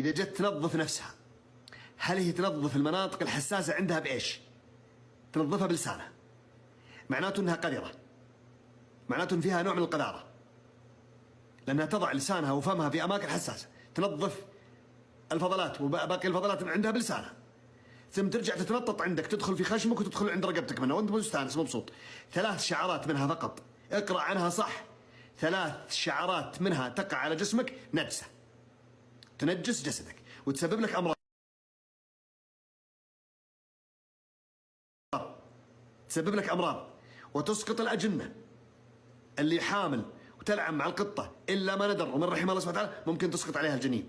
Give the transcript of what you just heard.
إذا جت تنظف نفسها، هل هي تنظف المناطق الحساسة عندها بإيش؟ تنظفها بلسانها، معناته أنها قذرة، معناته أن فيها نوع من القذارة، لأنها تضع لسانها وفمها في أماكن حساسة، تنظف الفضلات وباقي الفضلات من عندها بلسانها، ثم ترجع تتنطط عندك، تدخل في خشمك وتدخل عند رقبتك منها وأنت مستانس مبسوط. 3 شعرات منها فقط، اقرأ عنها صح، 3 شعرات منها تقع على جسمك نجسة، تنجس جسدك وتسبب لك أمراض، تسبب لك أمراض وتسقط الأجنة. اللي حامل وتلعب مع القطة إلا ما ندر ومن رحم الله سبحانه وتعالى ممكن تسقط عليها الجنين.